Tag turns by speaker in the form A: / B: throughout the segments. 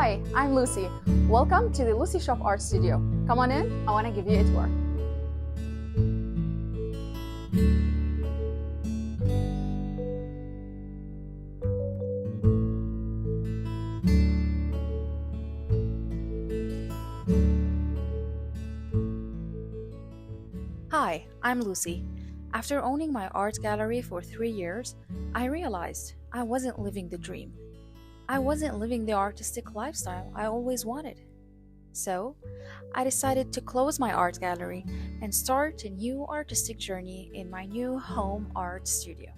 A: Hi, I'm Lucy. Welcome to the Lucy Shop Art Studio. Come on in, I want to give you a tour. Hi, I'm Lucy. After owning my art gallery for 3 years, I realized I wasn't living the dream. I wasn't living the artistic lifestyle I always wanted. So, I decided to close my art gallery and start a new artistic journey in my new home art studio.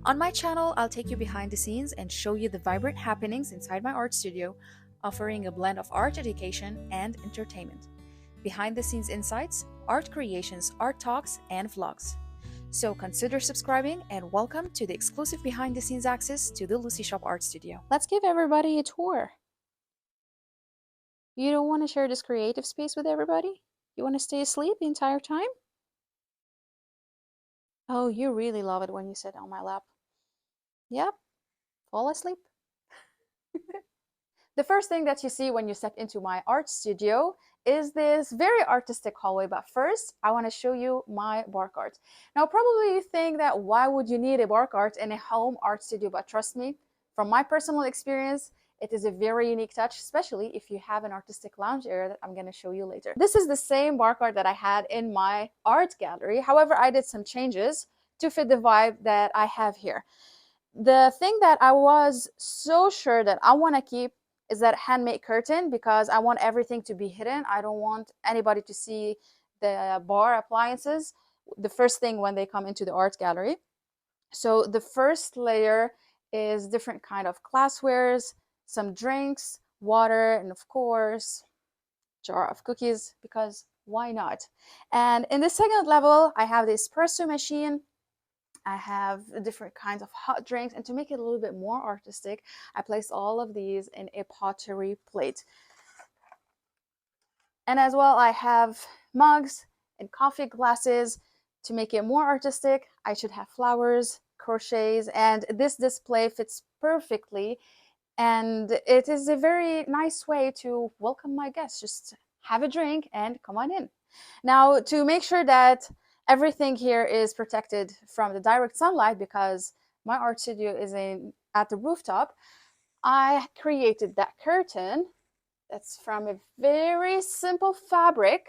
A: On my channel, I'll take you behind the scenes and show you the vibrant happenings inside my art studio, offering a blend of art education and entertainment. Behind the scenes insights, art creations, art talks, and vlogs. So consider subscribing and welcome to the exclusive behind the scenes access to the Lucy Shop Art Studio. Let's give everybody a tour. You don't want to share this creative space with everybody? You want to stay asleep the entire time? Oh, you really love it when you sit on my lap. Yep, fall asleep. The first thing that you see when you step into my art studio is this very artistic hallway. But first, I want to show you my bark art. Now, probably you think that why would you need a bark art in a home art studio? But trust me, from my personal experience, it is a very unique touch, especially if you have an artistic lounge area that I'm going to show you later. This is the same bark art that I had in my art gallery. However, I did some changes to fit the vibe that I have here. The thing that I was so sure that I want to keep is that handmade curtain, because I want everything to be hidden. I don't want anybody to see the bar appliances the first thing when they come into the art gallery. So the first layer is different kind of glasswares, some drinks, water, and of course jar of cookies, because why not? And in the second level, I have the espresso machine. I have different kinds of hot drinks, and to make it a little bit more artistic, I placed all of these in a pottery plate. And as well, I have mugs and coffee glasses. To make it more artistic, I should have flowers, crochets, and this display fits perfectly. And it is a very nice way to welcome my guests. Just have a drink and come on in. Now, to make sure that everything here is protected from the direct sunlight, because my art studio is at the rooftop, I created that curtain that's from a very simple fabric,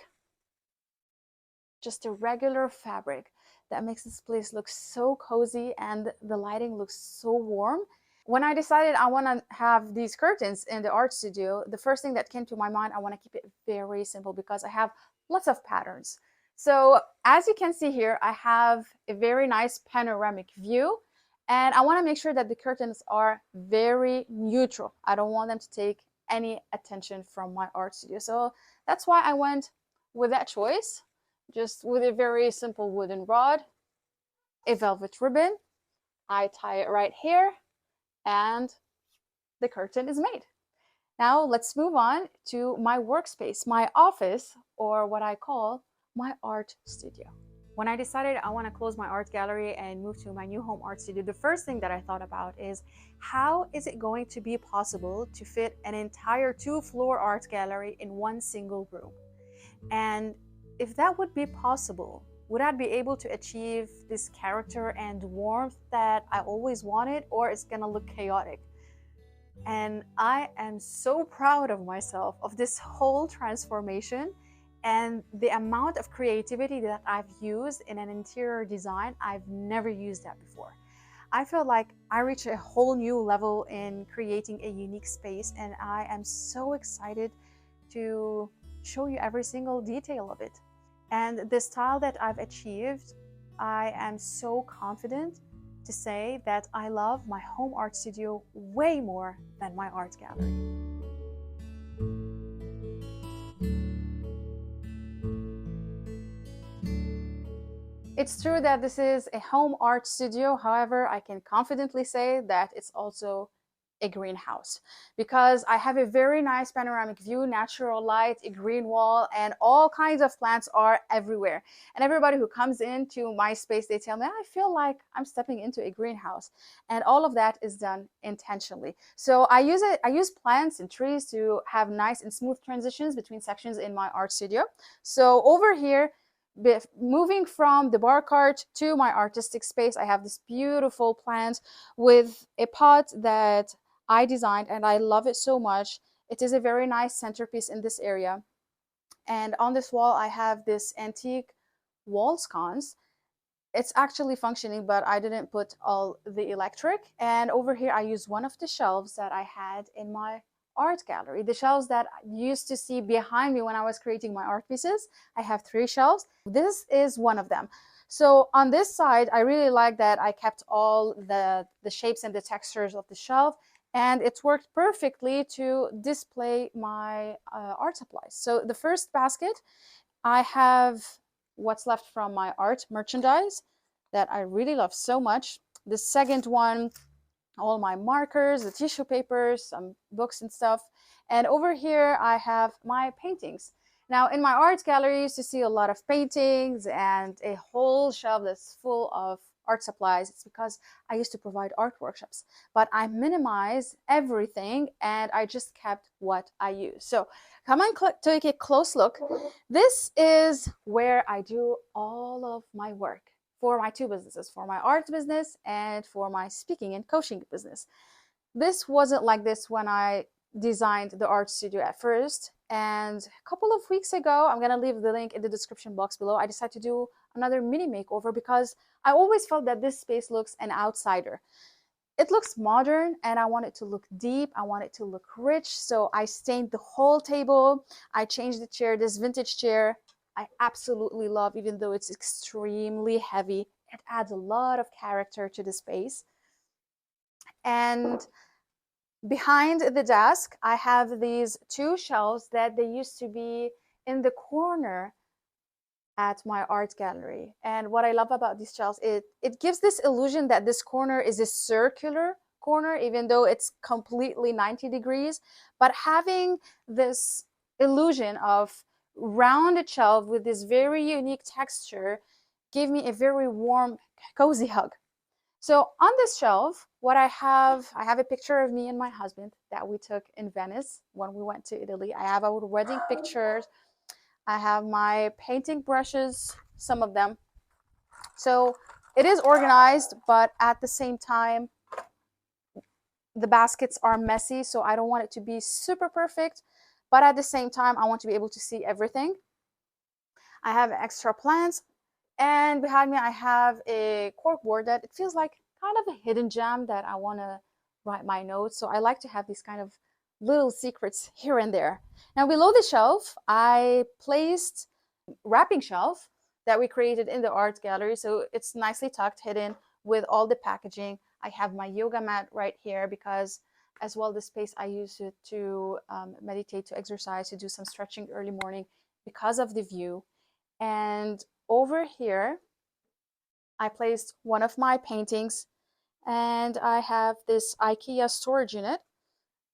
A: just a regular fabric that makes this place look so cozy and the lighting looks so warm. When I decided I want to have these curtains in the art studio, the first thing that came to my mind, I want to keep it very simple because I have lots of patterns. So as you can see here, I have a very nice panoramic view, and I want to make sure that the curtains are very neutral. I don't want them to take any attention from my art studio. So that's why I went with that choice, just with a very simple wooden rod, a velvet ribbon. I tie it right here, and the curtain is made. Now let's move on to my workspace, my office, or what I call my art studio. When I decided I want to close my art gallery and move to my new home art studio, the first thing that I thought about is how is it going to be possible to fit an entire 2-floor art gallery in one single room? And if that would be possible, would I be able to achieve this character and warmth that I always wanted, or it's gonna look chaotic? And I am so proud of myself, of this whole transformation and the amount of creativity that I've used in an interior design. I've never used that before. I feel like I reached a whole new level in creating a unique space, and I am so excited to show you every single detail of it. And the style that I've achieved, I am so confident to say that I love my home art studio way more than my art gallery. It's true that this is a home art studio. However, I can confidently say that it's also a greenhouse, because I have a very nice panoramic view, natural light, a green wall, and all kinds of plants are everywhere. And everybody who comes into my space, they tell me, I feel like I'm stepping into a greenhouse. And all of that is done intentionally. So I use plants and trees to have nice and smooth transitions between sections in my art studio. So over here, moving from the bar cart to my artistic space, I have this beautiful plant with a pot that I designed, and I love it so much. It is a very nice centerpiece in this area. And on this wall, I have this antique wall sconce. It's actually functioning, but I didn't put all the electric. And over here, I use one of the shelves that I had in my art gallery. The shelves that you used to see behind me when I was creating my art pieces. I have 3 shelves. This is one of them. So on this side, I really like that I kept all the shapes and the textures of the shelf, and it worked perfectly to display my art supplies. So the first basket, I have what's left from my art merchandise that I really love so much. The second one, all my markers, the tissue papers, some books and stuff. And over here, I have my paintings. Now, in my art gallery, you used to see a lot of paintings and a whole shelf that's full of art supplies. It's because I used to provide art workshops, but I minimized everything and I just kept what I use. So come and take a close look. This is where I do all of my work for my 2 businesses, for my art business and for my speaking and coaching business. This wasn't like this when I designed the art studio at first. And a couple of weeks ago, I'm going to leave the link in the description box below, I decided to do another mini makeover because I always felt that this space looks an outsider. It looks modern and I want it to look deep. I want it to look rich. So I stained the whole table. I changed the chair, this vintage chair. I absolutely love, even though it's extremely heavy. It adds a lot of character to the space. And behind the desk, I have these 2 shelves that they used to be in the corner at my art gallery. And what I love about these shelves, it gives this illusion that this corner is a circular corner, even though it's completely 90 degrees. But having this illusion of rounded shelf with this very unique texture gave me a very warm, cozy hug. So on this shelf, what I have a picture of me and my husband that we took in Venice when we went to Italy. I have our wedding pictures. I have my painting brushes, some of them. So it is organized, but at the same time, the baskets are messy, so I don't want it to be super perfect. But at the same time, I want to be able to see everything. I have extra plants. And behind me, I have a cork board that it feels like kind of a hidden gem that I want to write my notes. So I like to have these kind of little secrets here and there. Now below the shelf, I placed wrapping shelf that we created in the art gallery. So it's nicely tucked, hidden with all the packaging. I have my yoga mat right here because as well the space I use it to meditate, to exercise, to do some stretching early morning because of the view. And over here, I placed one of my paintings and I have this IKEA storage unit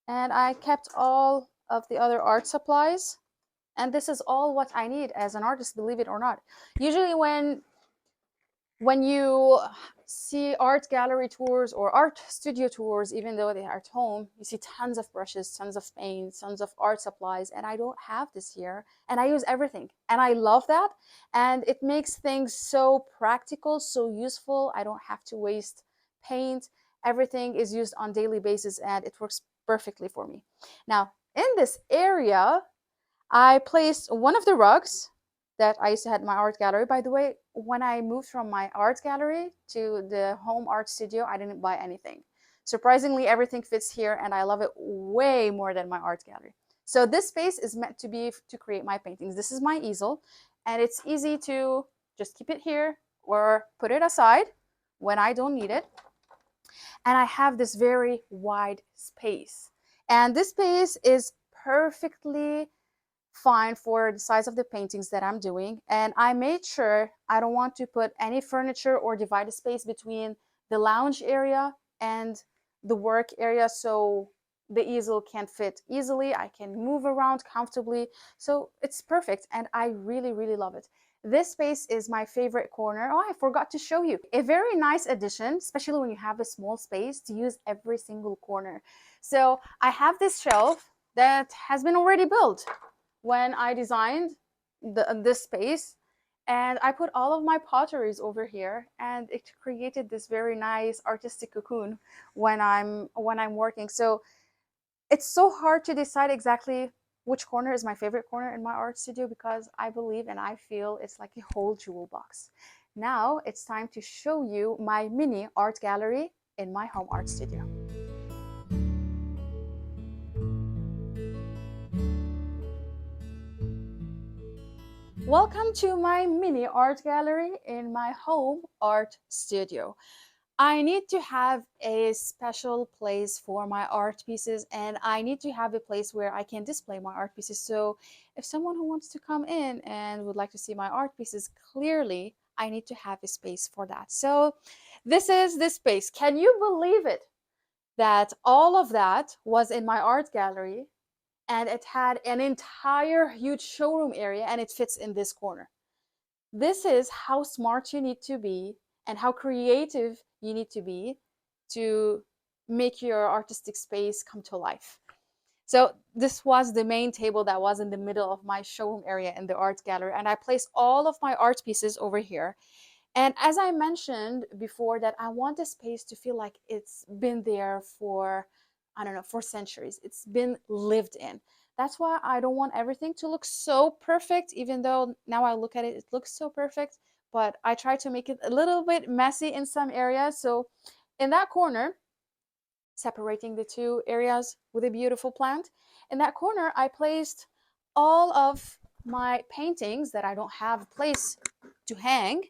A: and I kept all of the other art supplies. And this is all what I need as an artist, believe it or not. Usually when you see art gallery tours or art studio tours, even though they are at home, you see tons of brushes, tons of paints, tons of art supplies, and I don't have this here. And I use everything, and I love that. And it makes things so practical, so useful. I don't have to waste paint. Everything is used on daily basis, and it works perfectly for me. Now, in this area, I placed one of the rugs that I used to have in my art gallery. By the way, when I moved from my art gallery to the home art studio, I didn't buy anything. Surprisingly, everything fits here and I love it way more than my art gallery. So this space is meant to be to create my paintings. This is my easel and it's easy to just keep it here or put it aside when I don't need it. And I have this very wide space. And this space is perfectly fine for the size of the paintings that I'm doing. And I made sure I don't want to put any furniture or divide the space between the lounge area and the work area so the easel can fit easily. I can move around comfortably. So it's perfect and I really, really love it. This space is my favorite corner. Oh, I forgot to show you. A very nice addition, especially when you have a small space, to use every single corner. So I have this shelf that has been already built when I designed this space, and I put all of my potteries over here, and it created this very nice artistic cocoon when I'm working. So it's so hard to decide exactly which corner is my favorite corner in my art studio, because I believe and I feel it's like a whole jewel box. Now it's time to show you my mini art gallery in my home art studio. Welcome to my mini art gallery in my home art studio. I need to have a special place for my art pieces, and I need to have a place where I can display my art pieces. So if someone who wants to come in and would like to see my art pieces clearly, I need to have a space for that. So this is the space. Can you believe it? That all of that was in my art gallery, and it had an entire huge showroom area, and it fits in this corner. This is how smart you need to be and how creative you need to be to make your artistic space come to life. So this was the main table that was in the middle of my showroom area in the art gallery, and I placed all of my art pieces over here. And as I mentioned before, that I want the space to feel like it's been there for, I don't know, for centuries. It's been lived in. That's why I don't want everything to look so perfect, even though now I look at it, it looks so perfect. But I try to make it a little bit messy in some areas. So in that corner, separating the two areas with a beautiful plant, in that corner, I placed all of my paintings that I don't have a place to hang,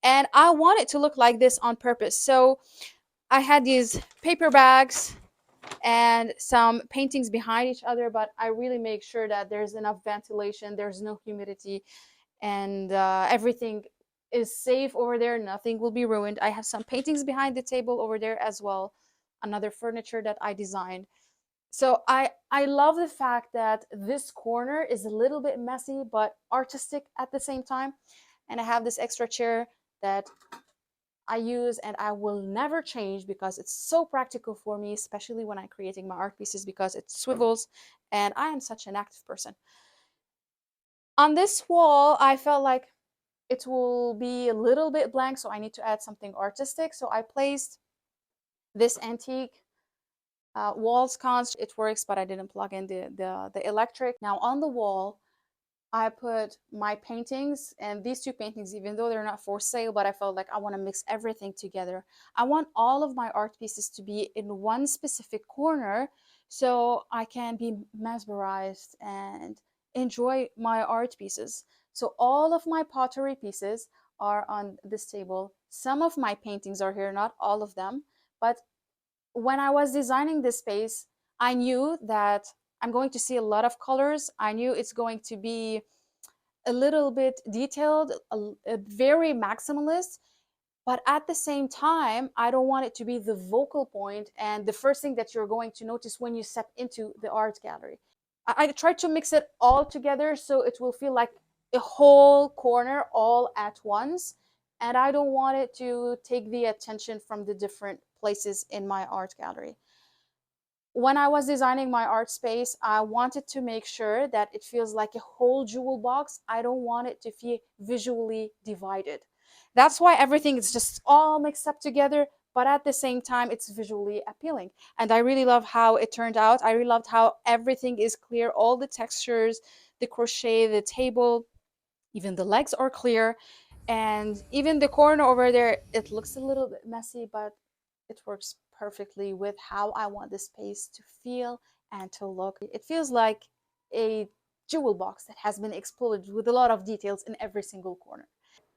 A: and I want it to look like this on purpose. So I had these paper bags and some paintings behind each other, but I really make sure that there's enough ventilation, there's no humidity, and everything is safe over there. Nothing will be ruined. I have some paintings behind the table over there as well, another furniture that I designed. So I love the fact that this corner is a little bit messy but artistic at the same time. And I have this extra chair that I use and I will never change because it's so practical for me, especially when I'm creating my art pieces, because it swivels and I am such an active person. On this wall, I felt like it will be a little bit blank, so I need to add something artistic. So I placed this antique wall sconce. It works, but I didn't plug in the electric. Now on the wall, I put my paintings, and these two paintings, even though they're not for sale, but I felt like I want to mix everything together. I want all of my art pieces to be in one specific corner so I can be mesmerized and enjoy my art pieces. So all of my pottery pieces are on this table. Some of my paintings are here, not all of them, but when I was designing this space, I knew that I'm going to see a lot of colors. I knew it's going to be a little bit detailed, a very maximalist, but at the same time, I don't want it to be the vocal point and the first thing that you're going to notice when you step into the art gallery. I tried to mix it all together so it will feel like a whole corner all at once. And I don't want it to take the attention from the different places in my art gallery. When I was designing my art space, I wanted to make sure that it feels like a whole jewel box. I don't want it to feel visually divided. That's why everything is just all mixed up together, but at the same time, it's visually appealing. And I really love how it turned out. I really loved how everything is clear, all the textures, the crochet, the table, even the legs are clear. And even the corner over there, it looks a little bit messy, but it works perfectly with how I want the space to feel and to look. It feels like a jewel box that has been exploded with a lot of details in every single corner.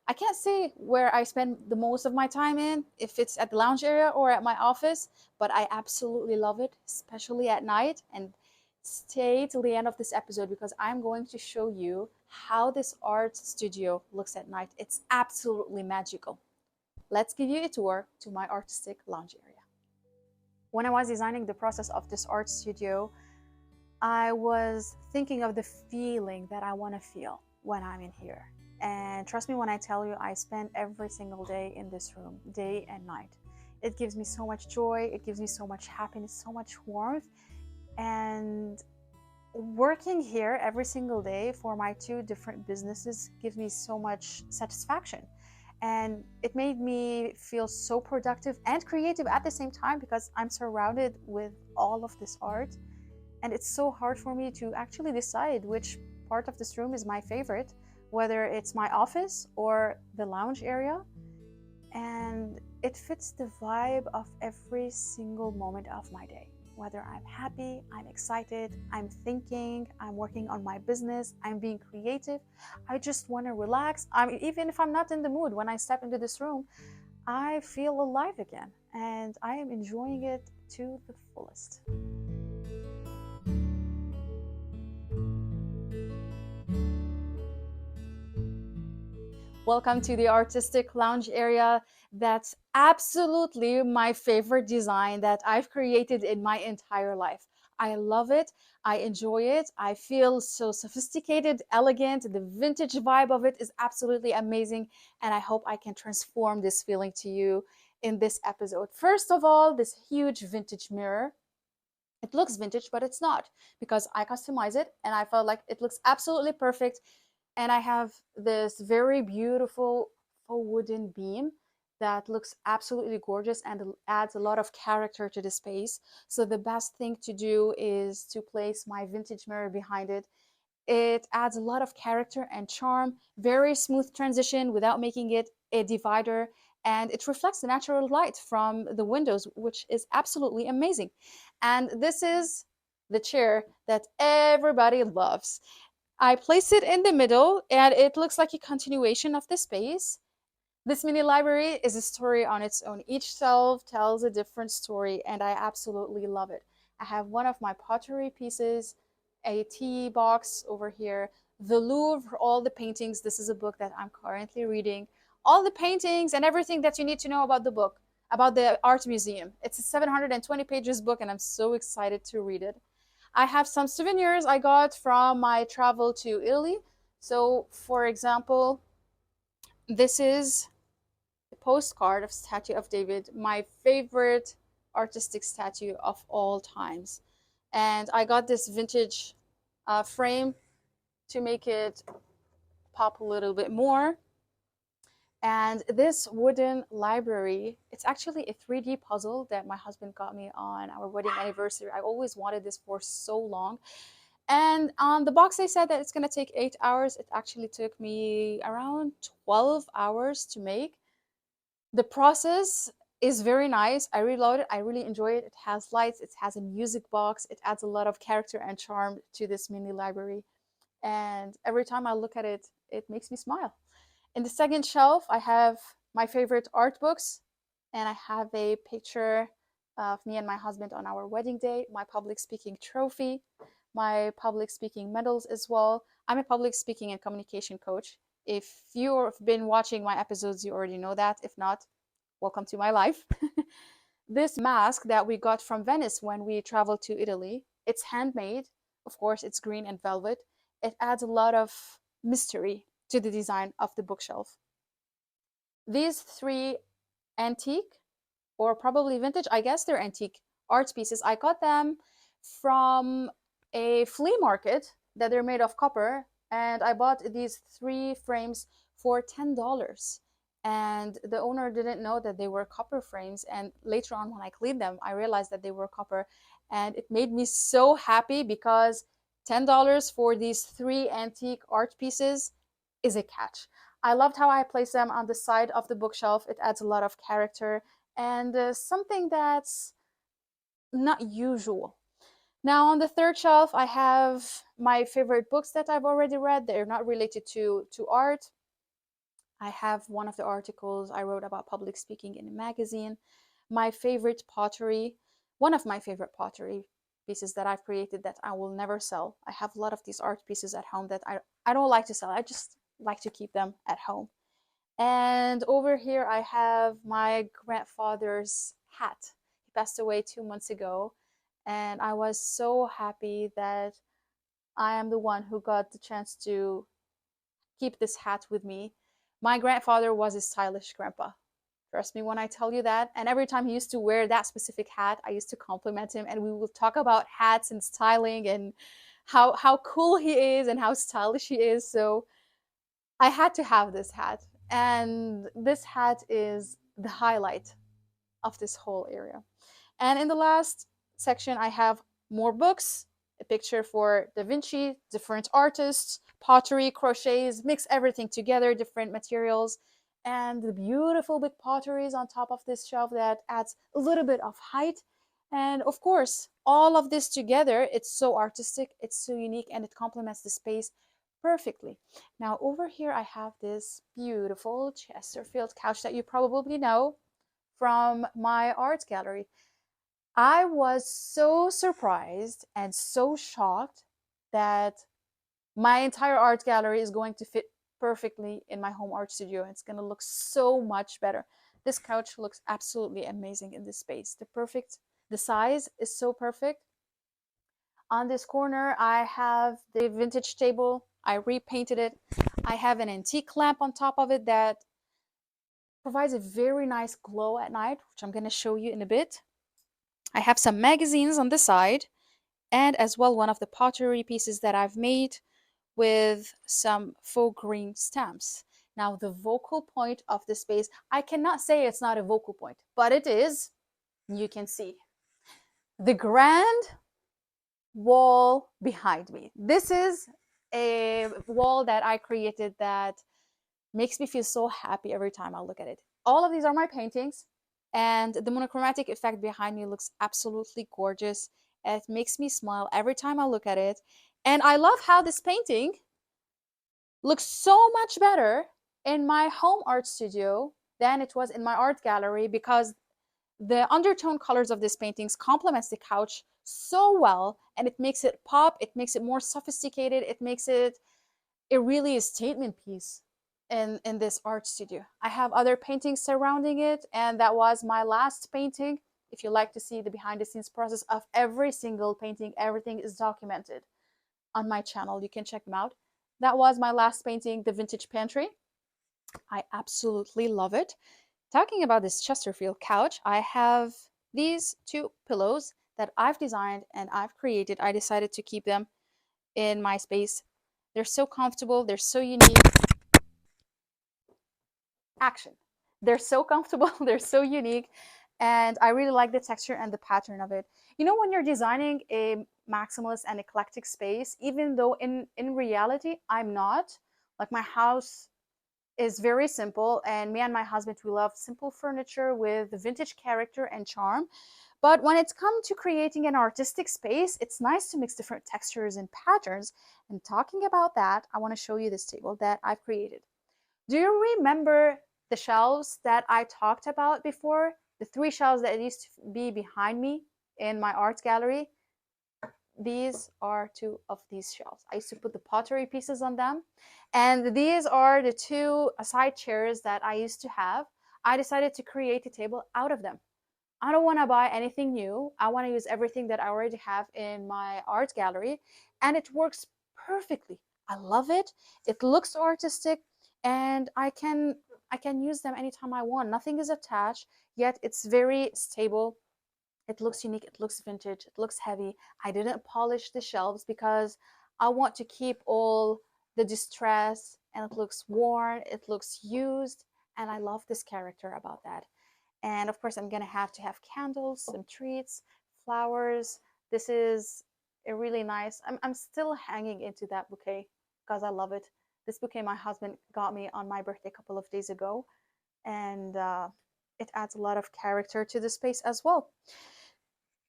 A: I can't say where I spend the most of my time in, if it's at the lounge area or at my office, but I absolutely love it, especially at night. And stay till the end of this episode because I'm going to show you how this art studio looks at night. It's absolutely magical. Let's give you a tour to my artistic lounge area. When I was designing the process of this art studio, I was thinking of the feeling that I want to feel when I'm in here. And trust me when I tell you, I spend every single day in this room, day and night. It gives me so much joy, it gives me so much happiness, so much warmth. And working here every single day for my two different businesses gives me so much satisfaction. And it made me feel so productive and creative at the same time because I'm surrounded with all of this art. And it's so hard for me to actually decide which part of this room is my favorite, whether it's my office or the lounge area. And it fits the vibe of every single moment of my day. Whether I'm happy, I'm excited, I'm thinking, I'm working on my business, I'm being creative, I just want to relax. Even if I'm not in the mood, when I step into this room, I feel alive again and I am enjoying it to the fullest. Welcome to the artistic lounge area. That's absolutely my favorite design that I've created in my entire life. I love it. I enjoy it. I feel so sophisticated, elegant. The vintage vibe of it is absolutely amazing. And I hope I can transform this feeling to you in this episode. First of all, this huge vintage mirror. It looks vintage, but it's not because I customize it and I felt like it looks absolutely perfect. And I have this very beautiful faux wooden beam that looks absolutely gorgeous and adds a lot of character to the space. So the best thing to do is to place my vintage mirror behind it. It adds a lot of character and charm, very smooth transition without making it a divider, and it reflects the natural light from the windows, which is absolutely amazing. And this is the chair that everybody loves. I place it in the middle and it looks like a continuation of the space. This mini library is a story on its own. Each shelf tells a different story and I absolutely love it. I have one of my pottery pieces, a tea box over here, the Louvre, all the paintings. This is a book that I'm currently reading. All the paintings and everything that you need to know about the book, about the art museum. It's a 720 pages book and I'm so excited to read it. I have some souvenirs I got from my travel to Italy. So, for example, this is a postcard of Statue of David, my favorite artistic statue of all times. And I got this vintage frame to make it pop a little bit more. And this wooden library, it's actually a 3D puzzle that my husband got me on our wedding anniversary. I always wanted this for so long. And on the box, they said that it's going to take 8 hours. It actually took me around 12 hours to make. The process is very nice. I really love it. I really enjoy it. It has lights, it has a music box, it adds a lot of character and charm to this mini library. And every time I look at it, it makes me smile. In the second shelf, I have my favorite art books, and I have a picture of me and my husband on our wedding day, my public speaking trophy, my public speaking medals as well. I'm a public speaking and communication coach. If you've been watching my episodes, you already know that. If not, welcome to my life. This mask that we got from Venice when we traveled to Italy, it's handmade. Of course, it's green and velvet. It adds a lot of mystery to the design of the bookshelf. These three antique or probably vintage, I guess they're antique art pieces. I got them from a flea market that they're made of copper, and I bought these three frames for $10. And the owner didn't know that they were copper frames. And later on, when I cleaned them, I realized that they were copper. And it made me so happy because $10 for these three antique art pieces is a catch. I loved how I placed them on the side of the bookshelf. It adds a lot of character and something that's not usual. Now, on the third shelf, I have my favorite books that I've already read. They're not related to art. I have one of the articles I wrote about public speaking in a magazine. My favorite pottery, one of my favorite pottery pieces that I've created that I will never sell. I have a lot of these art pieces at home that I don't like to sell. I just like to keep them at home. And over here, I have my grandfather's hat. He passed away 2 months ago, and I was so happy that I am the one who got the chance to keep this hat with me. My grandfather was a stylish grandpa. Trust me when I tell you that. And every time he used to wear that specific hat, I used to compliment him, and we would talk about hats and styling and how cool he is and how stylish he is. So I had to have this hat. And this hat is the highlight of this whole area. And in the last section, I have more books, a picture for Da Vinci, different artists, pottery, crochets, mix everything together, different materials, and the beautiful big potteries on top of this shelf that adds a little bit of height. And of course, all of this together, it's so artistic, it's so unique, and it complements the space perfectly. Now, over here, I have this beautiful Chesterfield couch that you probably know from my art gallery. I was so surprised and so shocked that my entire art gallery is going to fit perfectly in my home art studio. It's going to look so much better. This couch looks absolutely amazing in this space. The size is so perfect. On this corner, I have the vintage table. I repainted it. I have an antique lamp on top of it that provides a very nice glow at night, which I'm going to show you in a bit. I have some magazines on the side, and as well one of the pottery pieces that I've made with some faux green stamps. Now, the focal point of the space, I cannot say it's not a focal point, but it is. You can see the grand wall behind me. This is a wall that I created that makes me feel so happy every time I look at it. All of these are my paintings, and the monochromatic effect behind me looks absolutely gorgeous. It makes me smile every time I look at it. And I love how this painting looks so much better in my home art studio than it was in my art gallery, because the undertone colors of this paintings complements the couch so well, and it makes it pop, it makes it more sophisticated, it makes it really a statement piece in this art studio. I have other paintings surrounding it, and that was my last painting. If you like to see the behind the scenes process of every single painting, everything is documented on my channel. You can check them out. That was my last painting, the vintage pantry. I absolutely love it. Talking about this Chesterfield couch, I have these two pillows that I've designed and I've created. I decided to keep them in my space. They're so comfortable, they're so unique. Action. They're so comfortable, they're so unique, and I really like the texture and the pattern of it. You know, when you're designing a maximalist and eclectic space, even though in reality I'm not, like my house is very simple, and me and my husband, we love simple furniture with vintage character and charm. But when it's come to creating an artistic space, it's nice to mix different textures and patterns. And talking about that, I want to show you this table that I've created. Do you remember the shelves that I talked about before? The three shelves that used to be behind me in my art gallery? These are two of these shelves. I used to put the pottery pieces on them. And these are the two side chairs that I used to have. I decided to create a table out of them. I don't want to buy anything new. I want to use everything that I already have in my art gallery, and it works perfectly. I love it. It looks artistic, and I can use them anytime I want. Nothing is attached, yet it's very stable. It looks unique, it looks vintage, it looks heavy. I didn't polish the shelves because I want to keep all the distress, and it looks worn, it looks used, and I love this character about that. And of course, I'm gonna have to have candles, some treats, flowers. This is a really nice, I'm still hanging into that bouquet because I love it. This bouquet my husband got me on my birthday a couple of days ago, and it adds a lot of character to the space as well.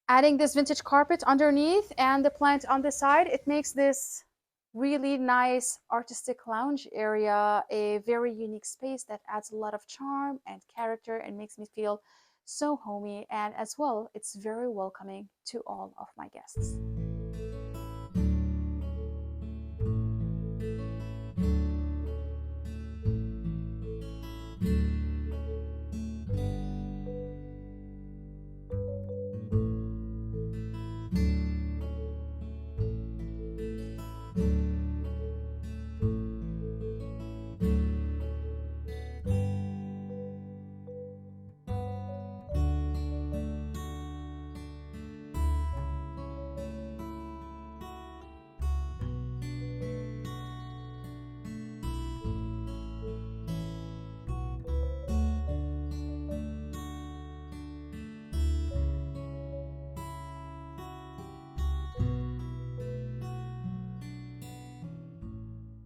A: Adding this vintage carpet underneath and the plant on the side, it makes this really nice artistic lounge area a very unique space that adds a lot of charm and character and makes me feel so homey, and as well it's very welcoming to all of my guests.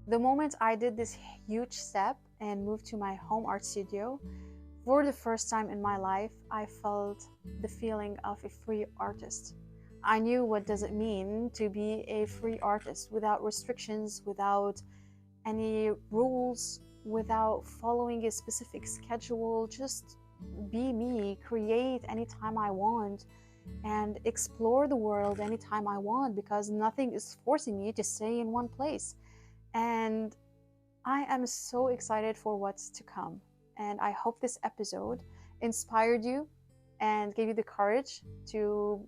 A: The moment I did this huge step and moved to my home art studio, for the first time in my life, I felt the feeling of a free artist. I knew what does it mean to be a free artist without restrictions, without any rules, without following a specific schedule. Just be me, create anytime I want, and explore the world anytime I want, because nothing is forcing me to stay in one place. And I am so excited for what's to come. And I hope this episode inspired you and gave you the courage to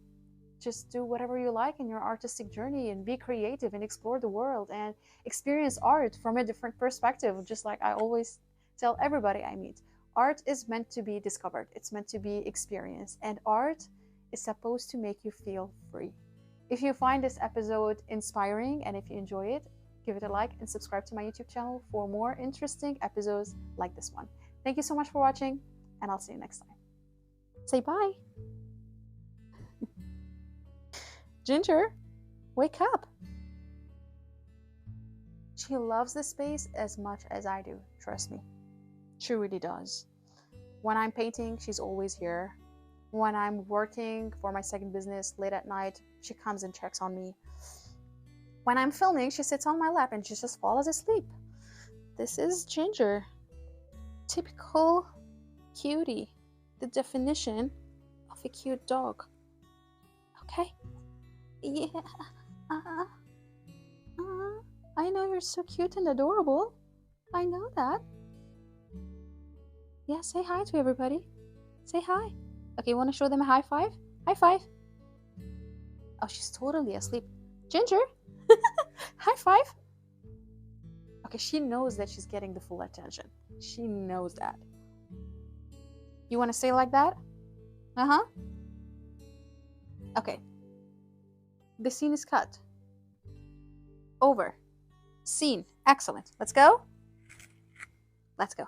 A: just do whatever you like in your artistic journey and be creative and explore the world and experience art from a different perspective. Just like I always tell everybody I meet, art is meant to be discovered, it's meant to be experienced, and art is supposed to make you feel free. If you find this episode inspiring and if you enjoy it, give it a like and subscribe to my YouTube channel for more interesting episodes like this one. Thank you so much for watching, and I'll see you next time. Say bye. Ginger, wake up. She loves this space as much as I do, trust me. She really does. When I'm painting, she's always here. When I'm working for my second business late at night, she comes and checks on me. When I'm filming, she sits on my lap and she just falls asleep. This is Ginger. Typical cutie. The definition of a cute dog. Okay? Yeah. I know you're so cute and adorable. I know that. Yeah, say hi to everybody. Say hi. Okay, you want to show them a high five? High five. Oh, she's totally asleep. Ginger, high five. Okay, she knows that she's getting the full attention. She knows that. You want to say like that? Uh-huh. Okay. The scene is cut. Over. Scene. Excellent. Let's go. Let's go.